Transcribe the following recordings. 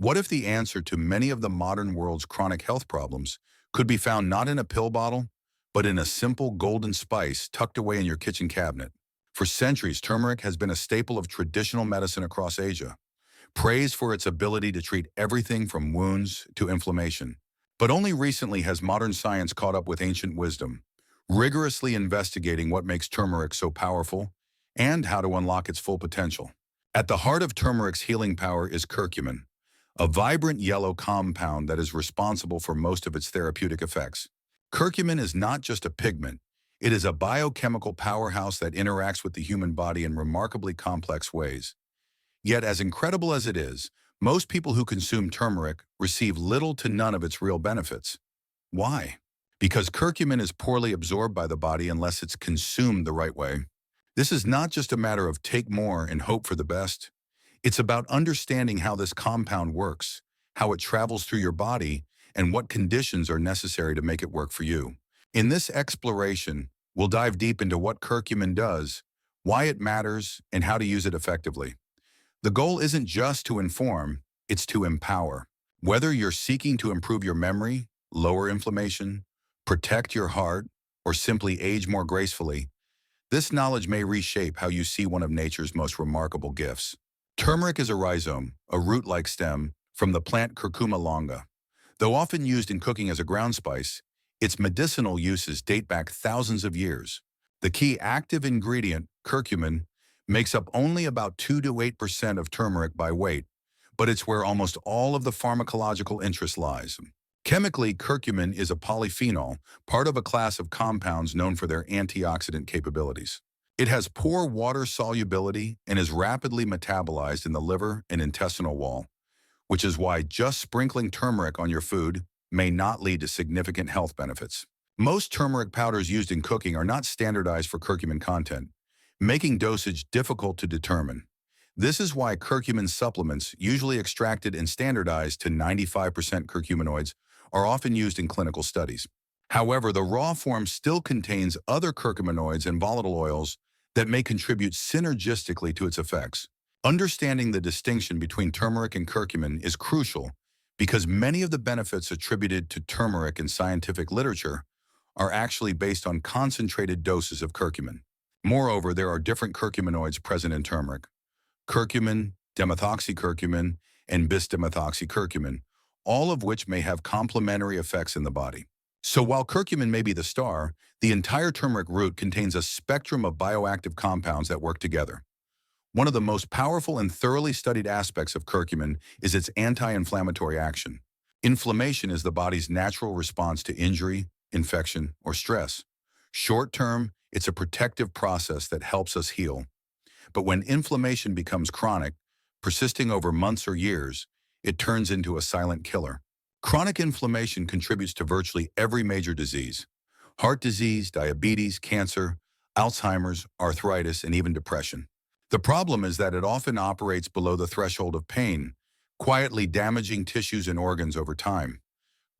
What if the answer to many of the modern world's chronic health problems could be found not in a pill bottle, but in a simple golden spice tucked away in your kitchen cabinet? For centuries, turmeric has been a staple of traditional medicine across Asia, praised for its ability to treat everything from wounds to inflammation. But only recently has modern science caught up with ancient wisdom, rigorously investigating what makes turmeric so powerful and how to unlock its full potential. At the heart of turmeric's healing power is curcumin, a vibrant yellow compound that is responsible for most of its therapeutic effects. Curcumin is not just a pigment, it is a biochemical powerhouse that interacts with the human body in remarkably complex ways. Yet, as incredible as it is, most people who consume turmeric receive little to none of its real benefits. Why? Because curcumin is poorly absorbed by the body unless it's consumed the right way. This is not just a matter of take more and hope for the best. It's about understanding how this compound works, how it travels through your body, and what conditions are necessary to make it work for you. In this exploration, we'll dive deep into what curcumin does, why it matters, and how to use it effectively. The goal isn't just to inform, it's to empower. Whether you're seeking to improve your memory, lower inflammation, protect your heart, or simply age more gracefully, this knowledge may reshape how you see one of nature's most remarkable gifts. Turmeric is a rhizome, a root-like stem, from the plant Curcuma longa. Though often used in cooking as a ground spice, its medicinal uses date back thousands of years. The key active ingredient, curcumin, makes up only about 2 to 8% of turmeric by weight, but it's where almost all of the pharmacological interest lies. Chemically, curcumin is a polyphenol, part of a class of compounds known for their antioxidant capabilities. It has poor water solubility and is rapidly metabolized in the liver and intestinal wall, which is why just sprinkling turmeric on your food may not lead to significant health benefits. Most turmeric powders used in cooking are not standardized for curcumin content, making dosage difficult to determine. This is why curcumin supplements, usually extracted and standardized to 95% curcuminoids, are often used in clinical studies. However, the raw form still contains other curcuminoids and volatile oils that may contribute synergistically to its effects. Understanding the distinction between turmeric and curcumin is crucial because many of the benefits attributed to turmeric in scientific literature are actually based on concentrated doses of curcumin. Moreover, there are different curcuminoids present in turmeric: curcumin, dimethoxycurcumin, and bis-dimethoxycurcumin, all of which may have complementary effects in the body. So while curcumin may be the star, the entire turmeric root contains a spectrum of bioactive compounds that work together. One of the most powerful and thoroughly studied aspects of curcumin is its anti-inflammatory action. Inflammation is the body's natural response to injury, infection, or stress. Short-term, it's a protective process that helps us heal. But when inflammation becomes chronic, persisting over months or years, it turns into a silent killer. Chronic inflammation contributes to virtually every major disease: heart disease, diabetes, cancer, Alzheimer's, arthritis, and even depression. The problem is that it often operates below the threshold of pain, quietly damaging tissues and organs over time.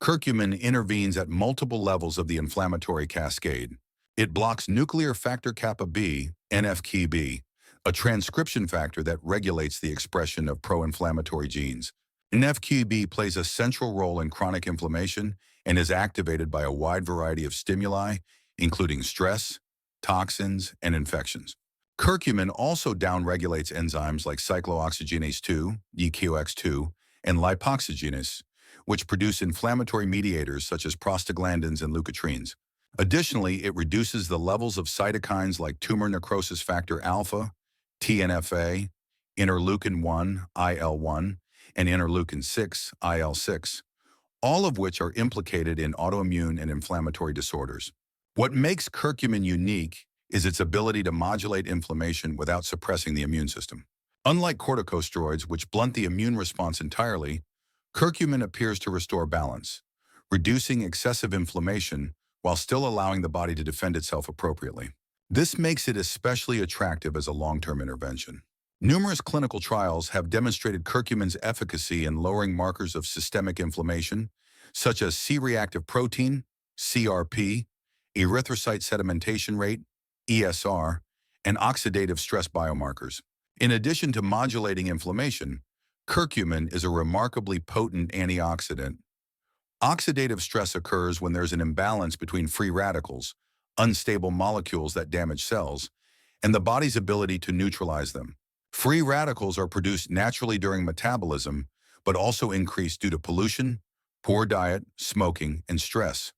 Curcumin intervenes at multiple levels of the inflammatory cascade. It blocks nuclear factor kappa B, NFKB, a transcription factor that regulates the expression of pro-inflammatory genes. NFKB plays a central role in chronic inflammation and is activated by a wide variety of stimuli, including stress, toxins, and infections. Curcumin also downregulates enzymes like cyclooxygenase 2, EQX2, and lipoxygenase, which produce inflammatory mediators such as prostaglandins and leukotrienes. Additionally, it reduces the levels of cytokines like tumor necrosis factor alpha, TNFA, interleukin-1, IL-1, and interleukin-6, IL-6, all of which are implicated in autoimmune and inflammatory disorders. What makes curcumin unique is its ability to modulate inflammation without suppressing the immune system. Unlike corticosteroids, which blunt the immune response entirely, curcumin appears to restore balance, reducing excessive inflammation while still allowing the body to defend itself appropriately. This makes it especially attractive as a long-term intervention. Numerous clinical trials have demonstrated curcumin's efficacy in lowering markers of systemic inflammation, such as C-reactive protein, CRP, erythrocyte sedimentation rate, ESR, and oxidative stress biomarkers. In addition to modulating inflammation, Curcumin is a remarkably potent antioxidant. Oxidative stress occurs when there's an imbalance between free radicals, unstable molecules that damage cells, and the body's ability to neutralize them. Free radicals are produced naturally during metabolism, but also increase due to pollution, poor diet, smoking, and stress.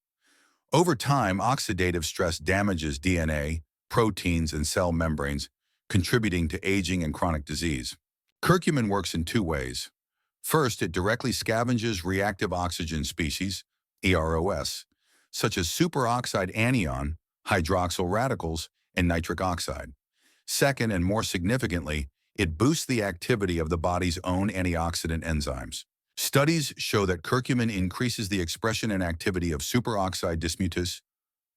Over time, oxidative stress damages DNA, proteins, and cell membranes, contributing to aging and chronic disease. Curcumin works in two ways. First, it directly scavenges reactive oxygen species, EROS, such as superoxide anion, hydroxyl radicals, and nitric oxide. Second, and more significantly, it boosts the activity of the body's own antioxidant enzymes. Studies show that curcumin increases the expression and activity of superoxide dismutase,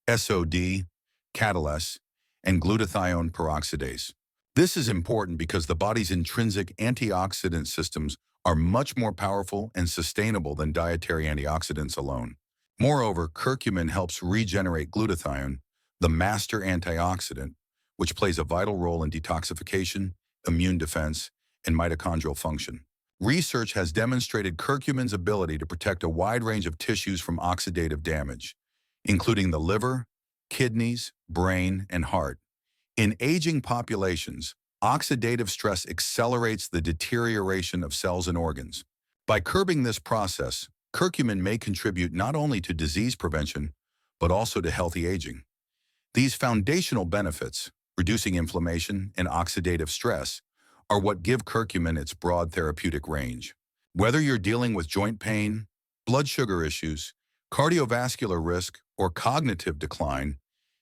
SOD, catalase, and glutathione peroxidase. This is important because the body's intrinsic antioxidant systems are much more powerful and sustainable than dietary antioxidants alone. Moreover, curcumin helps regenerate glutathione, the master antioxidant, which plays a vital role in detoxification, immune defense, and mitochondrial function. Research has demonstrated curcumin's ability to protect a wide range of tissues from oxidative damage, including the liver, kidneys, brain, and heart. In aging populations, oxidative stress accelerates the deterioration of cells and organs. By curbing this process, curcumin may contribute not only to disease prevention, but also to healthy aging. These foundational benefits, reducing inflammation and oxidative stress, are what give curcumin its broad therapeutic range. Whether you're dealing with joint pain, blood sugar issues, cardiovascular risk, or cognitive decline,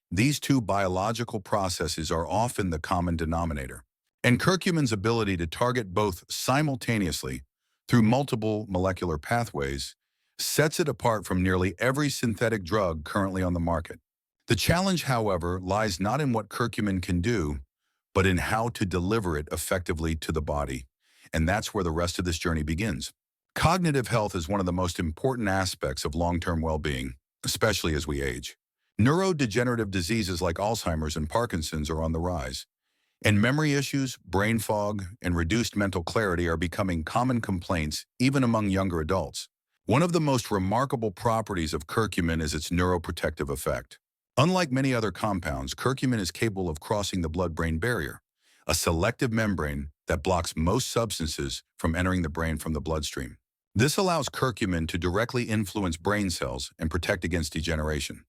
these two biological processes are often the common denominator. And curcumin's ability to target both simultaneously through multiple molecular pathways sets it apart from nearly every synthetic drug currently on the market. The challenge, however, lies not in what curcumin can do, but in how to deliver it effectively to the body. And that's where the rest of this journey begins. Cognitive health is one of the most important aspects of long-term well-being, especially as we age. Neurodegenerative diseases like Alzheimer's and Parkinson's are on the rise, and memory issues, brain fog, and reduced mental clarity are becoming common complaints even among younger adults. One of the most remarkable properties of curcumin is its neuroprotective effect. Unlike many other compounds, curcumin is capable of crossing the blood-brain barrier, a selective membrane that blocks most substances from entering the brain from the bloodstream. This allows curcumin to directly influence brain cells and protect against degeneration.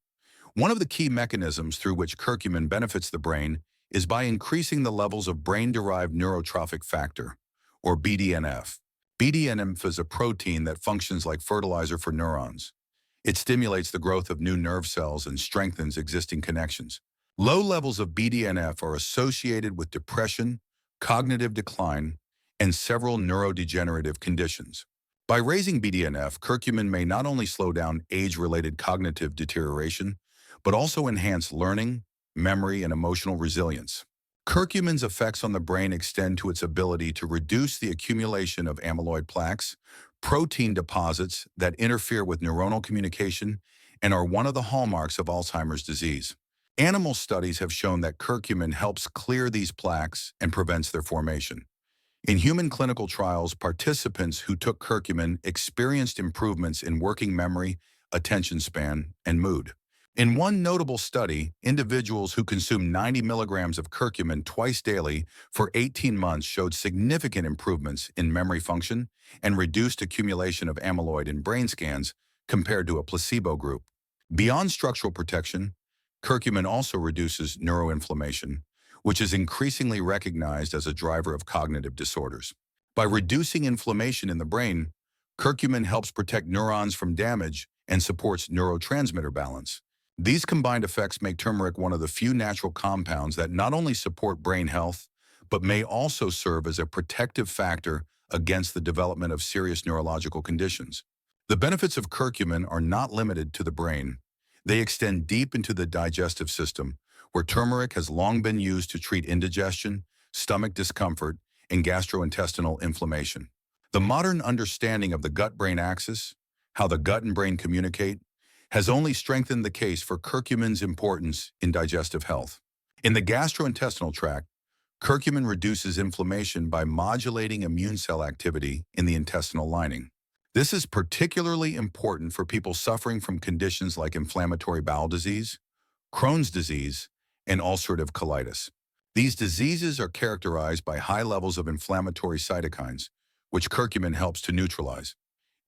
One of the key mechanisms through which curcumin benefits the brain is by increasing the levels of brain-derived neurotrophic factor, or BDNF. BDNF is a protein that functions like fertilizer for neurons. It stimulates the growth of new nerve cells and strengthens existing connections. Low levels of BDNF are associated with depression, cognitive decline, and several neurodegenerative conditions. By raising BDNF, curcumin may not only slow down age-related cognitive deterioration, but also enhance learning, memory, and emotional resilience. Curcumin's effects on the brain extend to its ability to reduce the accumulation of amyloid plaques, protein deposits that interfere with neuronal communication and are one of the hallmarks of Alzheimer's disease. Animal studies have shown that curcumin helps clear these plaques and prevents their formation. In human clinical trials, participants who took curcumin experienced improvements in working memory, attention span, and mood. In one notable study, individuals who consumed 90 milligrams of curcumin twice daily for 18 months showed significant improvements in memory function and reduced accumulation of amyloid in brain scans compared to a placebo group. Beyond structural protection, curcumin also reduces neuroinflammation, which is increasingly recognized as a driver of cognitive disorders. By reducing inflammation in the brain, curcumin helps protect neurons from damage and supports neurotransmitter balance. These combined effects make turmeric one of the few natural compounds that not only support brain health, but may also serve as a protective factor against the development of serious neurological conditions. The benefits of curcumin are not limited to the brain. They extend deep into the digestive system, where turmeric has long been used to treat indigestion, stomach discomfort, and gastrointestinal inflammation. The modern understanding of the gut-brain axis, how the gut and brain communicate, has only strengthened the case for curcumin's importance in digestive health. In the gastrointestinal tract, Curcumin reduces inflammation by modulating immune cell activity in the intestinal lining. This is particularly important for people suffering from conditions like inflammatory bowel disease, Crohn's disease, and ulcerative colitis. These diseases are characterized by high levels of inflammatory cytokines, which curcumin helps to neutralize.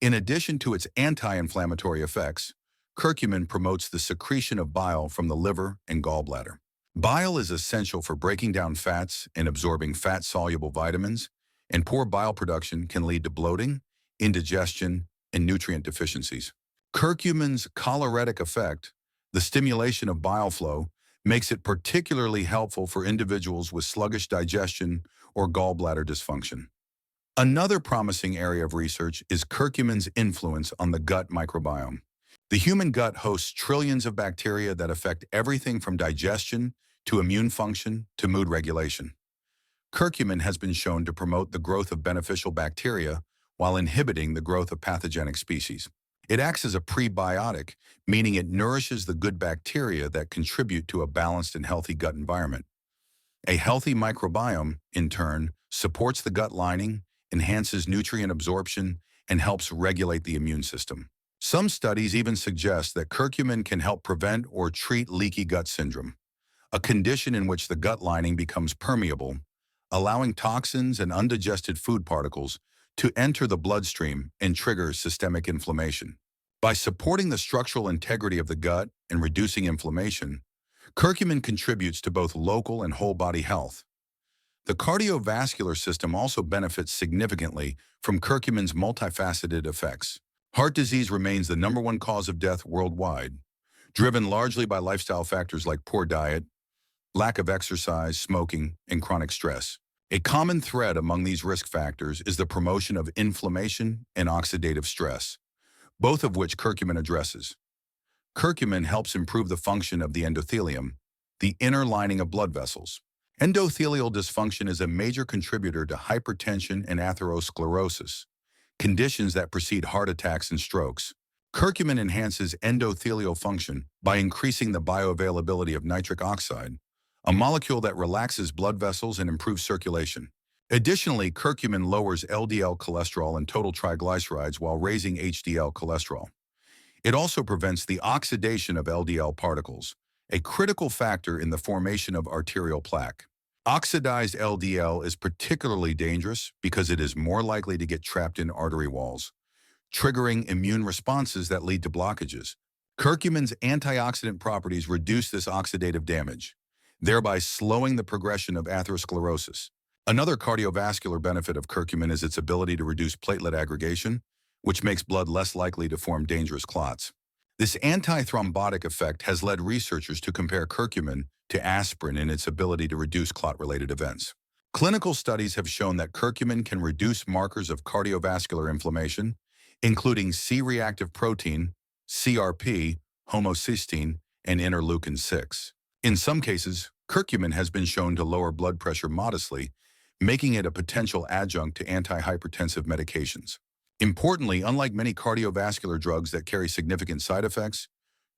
In addition to its anti-inflammatory effects, curcumin promotes the secretion of bile from the liver and gallbladder. Bile is essential for breaking down fats and absorbing fat-soluble vitamins, and poor bile production can lead to bloating, indigestion, and nutrient deficiencies. Curcumin's choleretic effect, the stimulation of bile flow, makes it particularly helpful for individuals with sluggish digestion or gallbladder dysfunction. Another promising area of research is curcumin's influence on the gut microbiome. The human gut hosts trillions of bacteria that affect everything from digestion to immune function to mood regulation. Curcumin has been shown to promote the growth of beneficial bacteria while inhibiting the growth of pathogenic species. It acts as a prebiotic, meaning it nourishes the good bacteria that contribute to a balanced and healthy gut environment. A healthy microbiome, in turn, supports the gut lining, enhances nutrient absorption, and helps regulate the immune system. Some studies even suggest that curcumin can help prevent or treat leaky gut syndrome, a condition in which the gut lining becomes permeable, allowing toxins and undigested food particles to enter the bloodstream and trigger systemic inflammation. By supporting the structural integrity of the gut and reducing inflammation, curcumin contributes to both local and whole body health. The cardiovascular system also benefits significantly from curcumin's multifaceted effects. Heart disease remains the #1 cause of death worldwide, driven largely by lifestyle factors like poor diet, lack of exercise, smoking, and chronic stress. A common thread among these risk factors is the promotion of inflammation and oxidative stress, both of which curcumin addresses. Curcumin helps improve the function of the endothelium, the inner lining of blood vessels. Endothelial dysfunction is a major contributor to hypertension and atherosclerosis, conditions that precede heart attacks and strokes. Curcumin enhances endothelial function by increasing the bioavailability of nitric oxide, a molecule that relaxes blood vessels and improves circulation. Additionally, curcumin lowers LDL cholesterol and total triglycerides while raising HDL cholesterol. It also prevents the oxidation of LDL particles, a critical factor in the formation of arterial plaque. Oxidized LDL is particularly dangerous because it is more likely to get trapped in artery walls, triggering immune responses that lead to blockages. Curcumin's antioxidant properties reduce this oxidative damage, thereby slowing the progression of atherosclerosis. Another cardiovascular benefit of curcumin is its ability to reduce platelet aggregation, which makes blood less likely to form dangerous clots. This antithrombotic effect has led researchers to compare curcumin to aspirin in its ability to reduce clot-related events. Clinical studies have shown that curcumin can reduce markers of cardiovascular inflammation, including C-reactive protein, CRP, homocysteine, and interleukin-6. In some cases, curcumin has been shown to lower blood pressure modestly, making it a potential adjunct to antihypertensive medications. Importantly, unlike many cardiovascular drugs that carry significant side effects,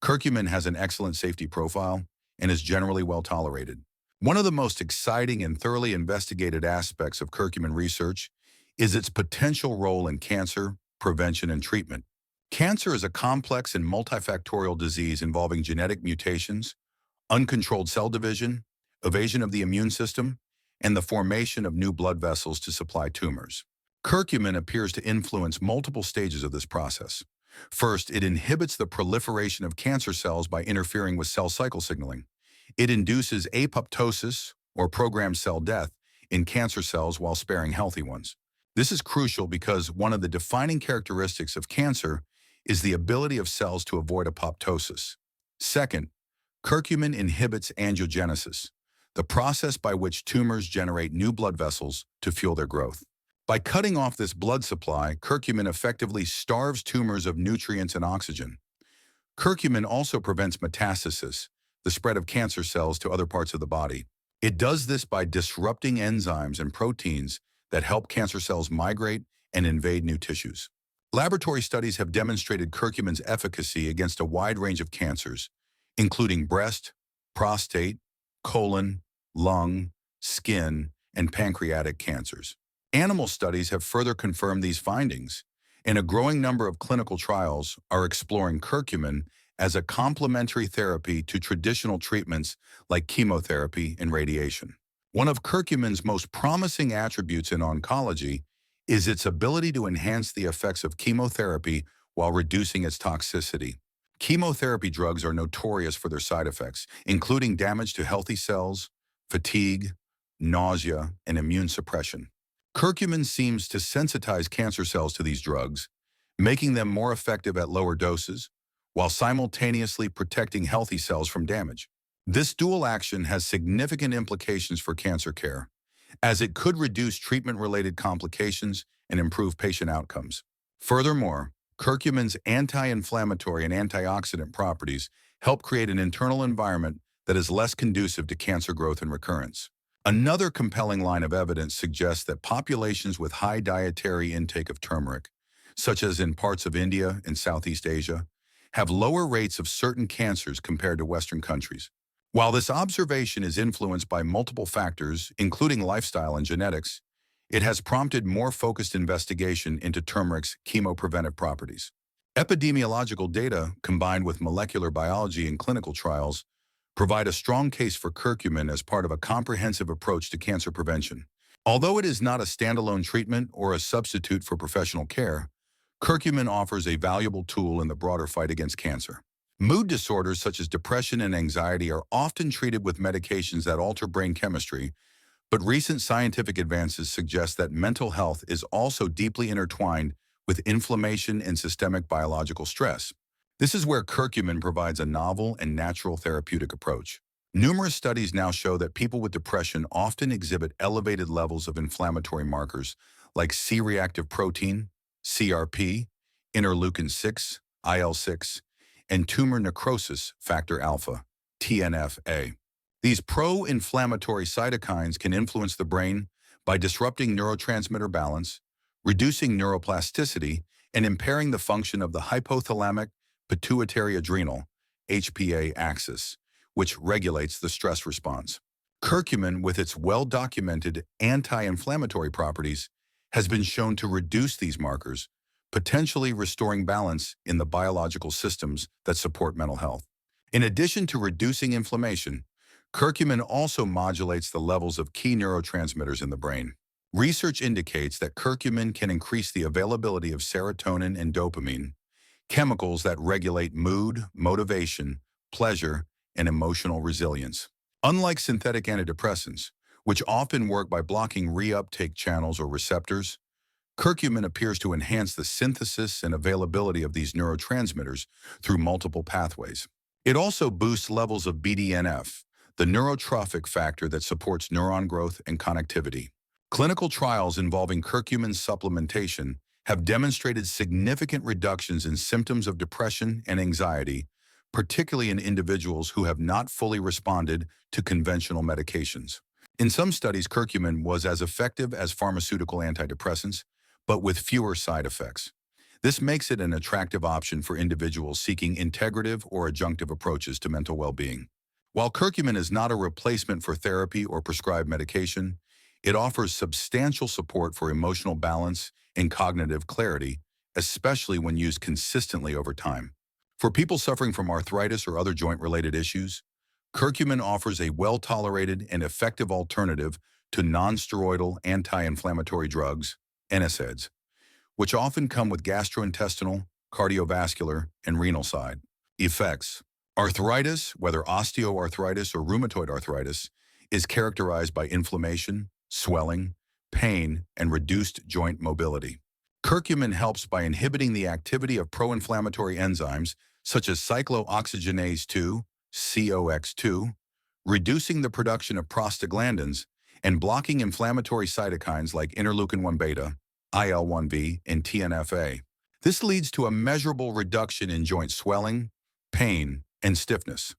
curcumin has an excellent safety profile and is generally well tolerated. One of the most exciting and thoroughly investigated aspects of curcumin research is its potential role in cancer, prevention, and treatment. Cancer is a complex and multifactorial disease involving genetic mutations, uncontrolled cell division, evasion of the immune system, and the formation of new blood vessels to supply tumors. Curcumin appears to influence multiple stages of this process. First, it inhibits the proliferation of cancer cells by interfering with cell cycle signaling. It induces apoptosis, or programmed cell death, in cancer cells while sparing healthy ones. This is crucial because one of the defining characteristics of cancer is the ability of cells to avoid apoptosis. Second, curcumin inhibits angiogenesis, the process by which tumors generate new blood vessels to fuel their growth. By cutting off this blood supply, curcumin effectively starves tumors of nutrients and oxygen. Curcumin also prevents metastasis, the spread of cancer cells to other parts of the body. It does this by disrupting enzymes and proteins that help cancer cells migrate and invade new tissues. Laboratory studies have demonstrated curcumin's efficacy against a wide range of cancers, including breast, prostate, colon, lung, skin, and pancreatic cancers. Animal studies have further confirmed these findings, and a growing number of clinical trials are exploring curcumin as a complementary therapy to traditional treatments like chemotherapy and radiation. One of curcumin's most promising attributes in oncology is its ability to enhance the effects of chemotherapy while reducing its toxicity. Chemotherapy drugs are notorious for their side effects, including damage to healthy cells, fatigue, nausea, and immune suppression. Curcumin seems to sensitize cancer cells to these drugs, making them more effective at lower doses, while simultaneously protecting healthy cells from damage. This dual action has significant implications for cancer care, as it could reduce treatment-related complications and improve patient outcomes. Furthermore, curcumin's anti-inflammatory and antioxidant properties help create an internal environment that is less conducive to cancer growth and recurrence. Another compelling line of evidence suggests that populations with high dietary intake of turmeric, such as in parts of India and Southeast Asia, have lower rates of certain cancers compared to Western countries. While this observation is influenced by multiple factors, including lifestyle and genetics, it has prompted more focused investigation into turmeric's chemopreventive properties. Epidemiological data, combined with molecular biology and clinical trials, provide a strong case for curcumin as part of a comprehensive approach to cancer prevention. Although it is not a standalone treatment or a substitute for professional care, curcumin offers a valuable tool in the broader fight against cancer. Mood disorders such as depression and anxiety are often treated with medications that alter brain chemistry, but recent scientific advances suggest that mental health is also deeply intertwined with inflammation and systemic biological stress. This is where curcumin provides a novel and natural therapeutic approach. Numerous studies now show that people with depression often exhibit elevated levels of inflammatory markers like C-reactive protein, CRP, interleukin-6, IL-6, and tumor necrosis factor alpha, TNF-A. These pro-inflammatory cytokines can influence the brain by disrupting neurotransmitter balance, reducing neuroplasticity, and impairing the function of the hypothalamic pituitary adrenal HPA axis, which regulates the stress response. Curcumin, with its well-documented anti-inflammatory properties, has been shown to reduce these markers, potentially restoring balance in the biological systems that support mental health. In addition to reducing inflammation, curcumin also modulates the levels of key neurotransmitters in the brain. Research indicates that curcumin can increase the availability of serotonin and dopamine, chemicals that regulate mood, motivation, pleasure, and emotional resilience. Unlike synthetic antidepressants, which often work by blocking reuptake channels or receptors, curcumin appears to enhance the synthesis and availability of these neurotransmitters through multiple pathways. It also boosts levels of BDNF, the neurotrophic factor that supports neuron growth and connectivity. Clinical trials involving curcumin supplementation have demonstrated significant reductions in symptoms of depression and anxiety, particularly in individuals who have not fully responded to conventional medications. In some studies, curcumin was as effective as pharmaceutical antidepressants, but with fewer side effects. This makes it an attractive option for individuals seeking integrative or adjunctive approaches to mental well-being. While curcumin is not a replacement for therapy or prescribed medication, it offers substantial support for emotional balance and cognitive clarity, especially when used consistently over time. For people suffering from arthritis or other joint-related issues, curcumin offers a well-tolerated and effective alternative to non-steroidal anti-inflammatory drugs, NSAIDs, which often come with gastrointestinal, cardiovascular, and renal side effects. Arthritis, whether osteoarthritis or rheumatoid arthritis, is characterized by inflammation, swelling, pain, and reduced joint mobility. Curcumin helps by inhibiting the activity of pro-inflammatory enzymes such as cyclooxygenase 2, COX2, reducing the production of prostaglandins, and blocking inflammatory cytokines like interleukin-1 beta, IL-1V, and TNF-A. This leads to a measurable reduction in joint swelling, pain, and stiffness.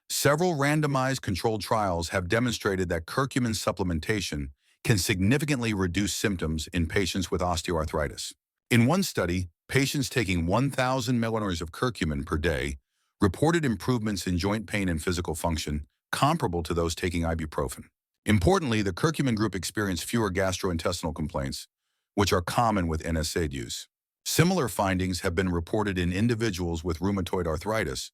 Several randomized controlled trials have demonstrated that curcumin supplementation can significantly reduce symptoms in patients with osteoarthritis. In one study, patients taking 1,000 milliliters of curcumin per day reported improvements in joint pain and physical function comparable to those taking ibuprofen. Importantly, the curcumin group experienced fewer gastrointestinal complaints, which are common with NSAID use. Similar findings have been reported in individuals with rheumatoid arthritis,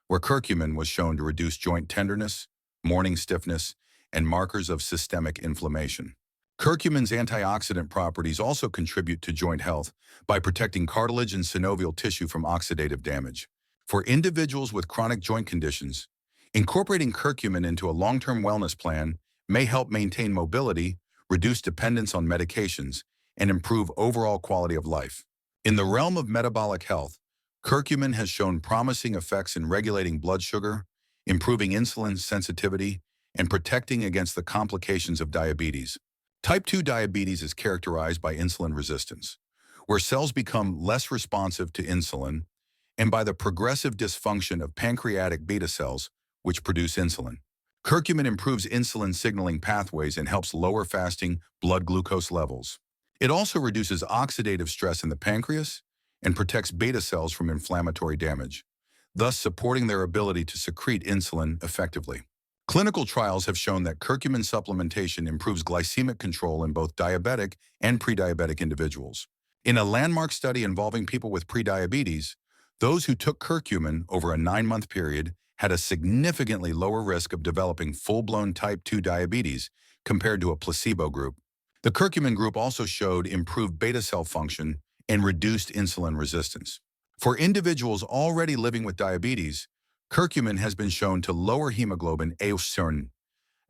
where curcumin was shown to reduce joint tenderness, morning stiffness, and markers of systemic inflammation. Curcumin's antioxidant properties also contribute to joint health by protecting cartilage and synovial tissue from oxidative damage. For individuals with chronic joint conditions, incorporating curcumin into a long-term wellness plan may help maintain mobility, reduce dependence on medications, and improve overall quality of life. In the realm of metabolic health, curcumin has shown promising effects in regulating blood sugar, improving insulin sensitivity, and protecting against the complications of diabetes. Type 2 diabetes is characterized by insulin resistance, where cells become less responsive to insulin, and by the progressive dysfunction of pancreatic beta cells, which produce insulin. Curcumin improves insulin signaling pathways and helps lower fasting blood glucose levels. It also reduces oxidative stress in the pancreas and protects beta cells from inflammatory damage, thus supporting their ability to secrete insulin effectively. Clinical trials have shown that curcumin supplementation improves glycemic control in both diabetic and prediabetic individuals. In a landmark study involving people with prediabetes, those who took curcumin over a 9-month period had a significantly lower risk of developing full-blown type 2 diabetes compared to a placebo group. The curcumin group also showed improved beta cell function and reduced insulin resistance. For individuals already living with diabetes, curcumin has been shown to lower hemoglobin A1C,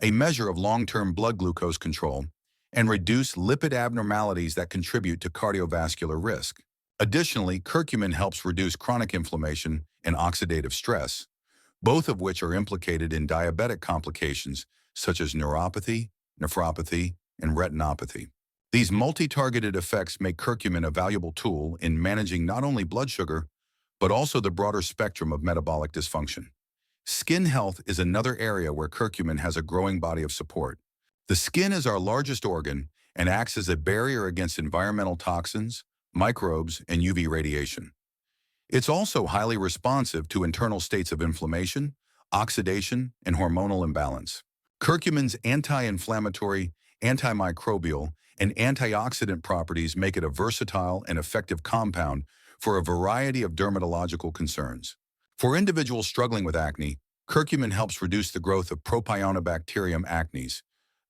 a measure of long-term blood glucose control, and reduce lipid abnormalities that contribute to cardiovascular risk. Additionally, curcumin helps reduce chronic inflammation and oxidative stress, both of which are implicated in diabetic complications such as neuropathy, nephropathy, and retinopathy. These multi-targeted effects make curcumin a valuable tool in managing not only blood sugar, but also the broader spectrum of metabolic dysfunction. Skin health is another area where curcumin has a growing body of support. The skin is our largest organ and acts as a barrier against environmental toxins, microbes, and UV radiation. It's also highly responsive to internal states of inflammation, oxidation, and hormonal imbalance. Curcumin's anti-inflammatory, antimicrobial, and antioxidant properties make it a versatile and effective compound for a variety of dermatological concerns. For individuals struggling with acne, curcumin helps reduce the growth of Propionibacterium acnes,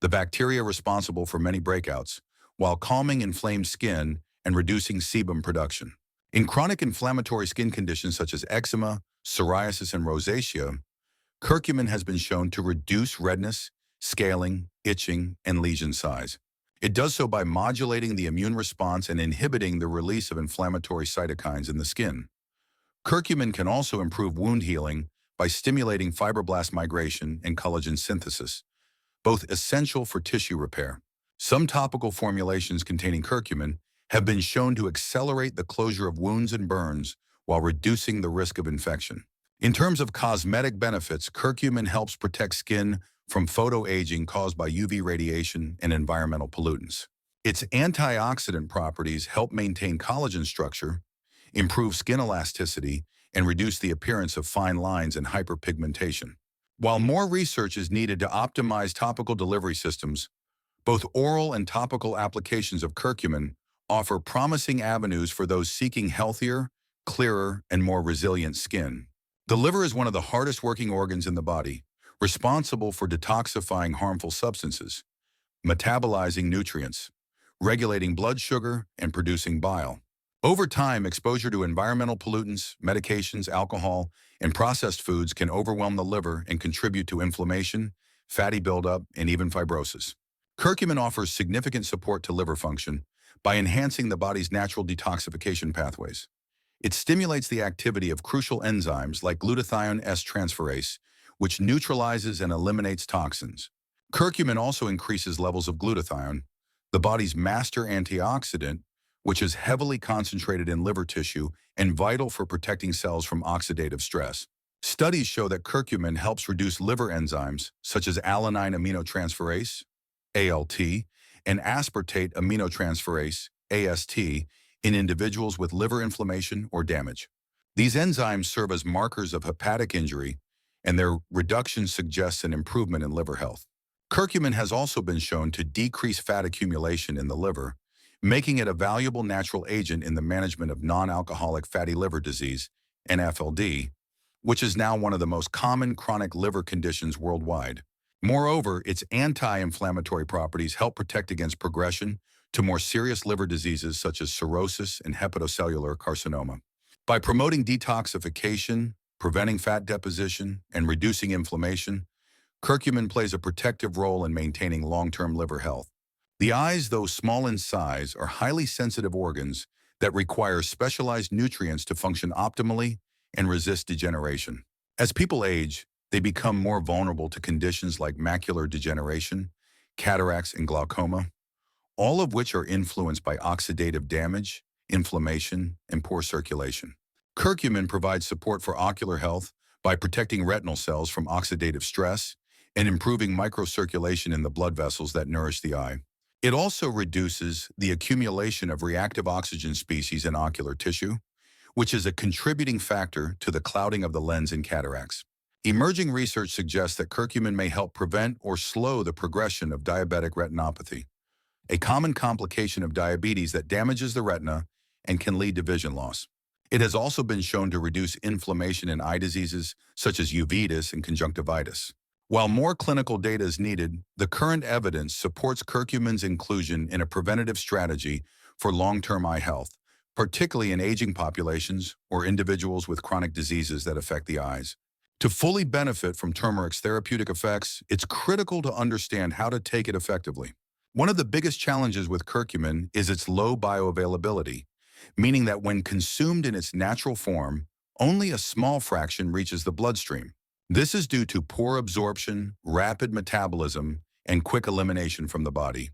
the bacteria responsible for many breakouts, while calming inflamed skin and reducing sebum production. In chronic inflammatory skin conditions such as eczema, psoriasis, and rosacea, curcumin has been shown to reduce redness, scaling, itching, and lesion size. It does so by modulating the immune response and inhibiting the release of inflammatory cytokines in the skin. Curcumin can also improve wound healing by stimulating fibroblast migration and collagen synthesis, both essential for tissue repair. Some topical formulations containing curcumin have been shown to accelerate the closure of wounds and burns while reducing the risk of infection. In terms of cosmetic benefits, curcumin helps protect skin from photoaging caused by UV radiation and environmental pollutants. Its antioxidant properties help maintain collagen structure, improve skin elasticity, and reduce the appearance of fine lines and hyperpigmentation. While more research is needed to optimize topical delivery systems, both oral and topical applications of curcumin offer promising avenues for those seeking healthier, clearer, and more resilient skin. The liver is one of the hardest working organs in the body, responsible for detoxifying harmful substances, metabolizing nutrients, regulating blood sugar, and producing bile. Over time, exposure to environmental pollutants, medications, alcohol, and processed foods can overwhelm the liver and contribute to inflammation, fatty buildup, and even fibrosis. Curcumin offers significant support to liver function by enhancing the body's natural detoxification pathways. It stimulates the activity of crucial enzymes like glutathione S-transferase, which neutralizes and eliminates toxins. Curcumin also increases levels of glutathione, the body's master antioxidant, which is heavily concentrated in liver tissue and vital for protecting cells from oxidative stress. Studies show that curcumin helps reduce liver enzymes such as alanine aminotransferase, ALT, and aspartate aminotransferase, AST, in individuals with liver inflammation or damage. These enzymes serve as markers of hepatic injury, and their reduction suggests an improvement in liver health. Curcumin has also been shown to decrease fat accumulation in the liver, making it a valuable natural agent in the management of non-alcoholic fatty liver disease, NFLD, which is now one of the most common chronic liver conditions worldwide. Moreover, its anti-inflammatory properties help protect against progression to more serious liver diseases such as cirrhosis and hepatocellular carcinoma. By promoting detoxification, preventing fat deposition, and reducing inflammation, curcumin plays a protective role in maintaining long-term liver health. The eyes, though small in size, are highly sensitive organs that require specialized nutrients to function optimally and resist degeneration. As people age, they become more vulnerable to conditions like macular degeneration, cataracts, and glaucoma, all of which are influenced by oxidative damage, inflammation, and poor circulation. Curcumin provides support for ocular health by protecting retinal cells from oxidative stress and improving microcirculation in the blood vessels that nourish the eye. It also reduces the accumulation of reactive oxygen species in ocular tissue, which is a contributing factor to the clouding of the lens in cataracts. Emerging research suggests that curcumin may help prevent or slow the progression of diabetic retinopathy, a common complication of diabetes that damages the retina and can lead to vision loss. It has also been shown to reduce inflammation in eye diseases such as uveitis and conjunctivitis. While more clinical data is needed, the current evidence supports curcumin's inclusion in a preventative strategy for long-term eye health, particularly in aging populations or individuals with chronic diseases that affect the eyes. To fully benefit from turmeric's therapeutic effects, it's critical to understand how to take it effectively. One of the biggest challenges with curcumin is its low bioavailability, meaning that when consumed in its natural form, only a small fraction reaches the bloodstream. This is due to poor absorption, rapid metabolism, and quick elimination from the body.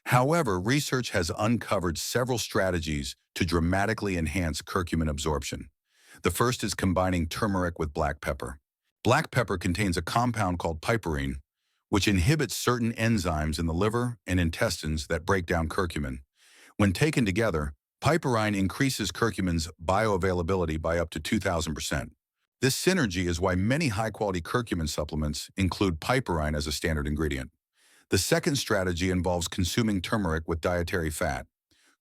However, research has uncovered several strategies to dramatically enhance curcumin absorption. The first is combining turmeric with black pepper. Black pepper contains a compound called piperine, which inhibits certain enzymes in the liver and intestines that break down curcumin. When taken together, piperine increases curcumin's bioavailability by up to 2,000%. This synergy is why many high-quality curcumin supplements include piperine as a standard ingredient. The second strategy involves consuming turmeric with dietary fat.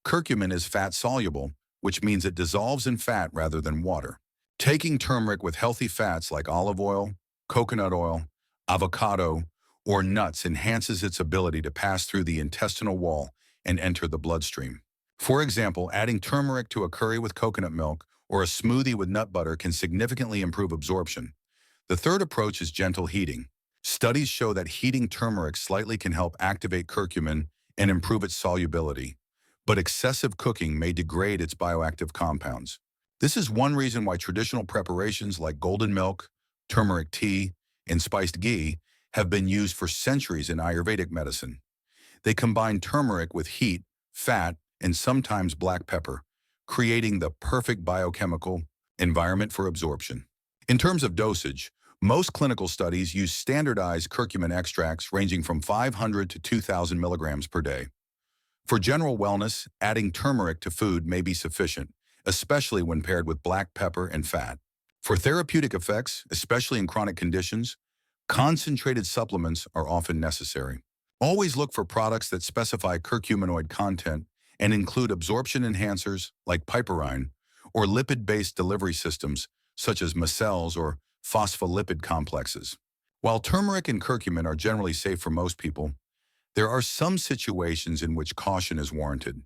Curcumin is fat-soluble, which means it dissolves in fat rather than water. Taking turmeric with healthy fats like olive oil, coconut oil, avocado, or nuts enhances its ability to pass through the intestinal wall and enter the bloodstream. For example, adding turmeric to a curry with coconut milk or a smoothie with nut butter can significantly improve absorption. The third approach is gentle heating. Studies show that heating turmeric slightly can help activate curcumin and improve its solubility, but excessive cooking may degrade its bioactive compounds. This is one reason why traditional preparations like golden milk, turmeric tea, and spiced ghee have been used for centuries in Ayurvedic medicine. They combine turmeric with heat, fat, and sometimes black pepper, creating the perfect biochemical environment for absorption. In terms of dosage, most clinical studies use standardized curcumin extracts ranging from 500 to 2,000 milligrams per day. For general wellness, adding turmeric to food may be sufficient, especially when paired with black pepper and fat. For therapeutic effects, especially in chronic conditions, concentrated supplements are often necessary. Always look for products that specify curcuminoid content and include absorption enhancers like piperine or lipid-based delivery systems such as micelles or phospholipid complexes. While turmeric and curcumin are generally safe for most people, there are some situations in which caution is warranted.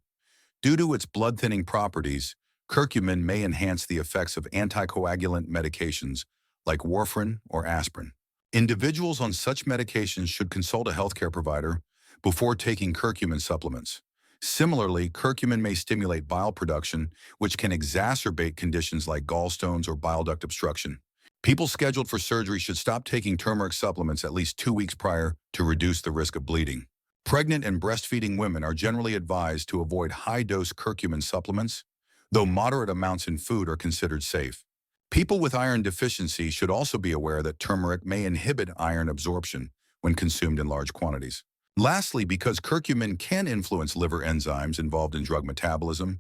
Due to its blood-thinning properties, curcumin may enhance the effects of anticoagulant medications like warfarin or aspirin. Individuals on such medications should consult a healthcare provider before taking curcumin supplements. Similarly, curcumin may stimulate bile production, which can exacerbate conditions like gallstones or bile duct obstruction. People scheduled for surgery should stop taking turmeric supplements at least 2 weeks prior to reduce the risk of bleeding. Pregnant and breastfeeding women are generally advised to avoid high-dose curcumin supplements, though moderate amounts in food are considered safe. People with iron deficiency should also be aware that turmeric may inhibit iron absorption when consumed in large quantities. Lastly, because curcumin can influence liver enzymes involved in drug metabolism,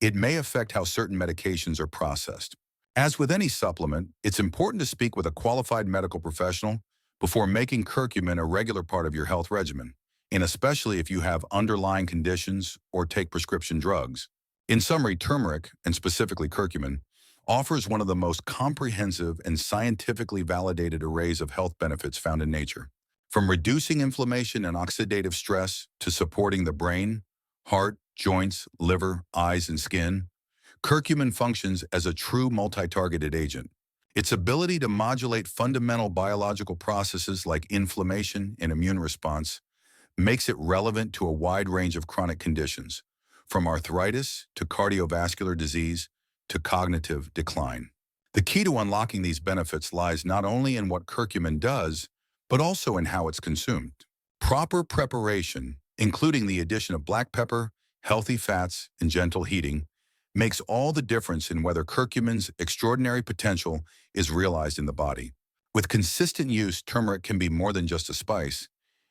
it may affect how certain medications are processed. As with any supplement, it's important to speak with a qualified medical professional before making curcumin a regular part of your health regimen, and especially if you have underlying conditions or take prescription drugs. In summary, turmeric, and specifically curcumin, offers one of the most comprehensive and scientifically validated arrays of health benefits found in nature. From reducing inflammation and oxidative stress to supporting the brain, heart, joints, liver, eyes, and skin, curcumin functions as a true multi-targeted agent. Its ability to modulate fundamental biological processes like inflammation and immune response makes it relevant to a wide range of chronic conditions, from arthritis to cardiovascular disease to cognitive decline. The key to unlocking these benefits lies not only in what curcumin does, but also in how it's consumed. Proper preparation, including the addition of black pepper, healthy fats, and gentle heating, makes all the difference in whether curcumin's extraordinary potential is realized in the body. With consistent use, turmeric can be more than just a spice.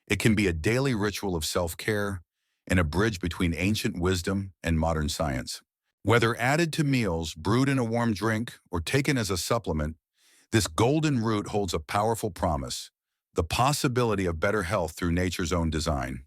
It can be a daily ritual of self-care and a bridge between ancient wisdom and modern science. Whether added to meals, brewed in a warm drink, or taken as a supplement, this golden root holds a powerful promise: the possibility of better health through nature's own design.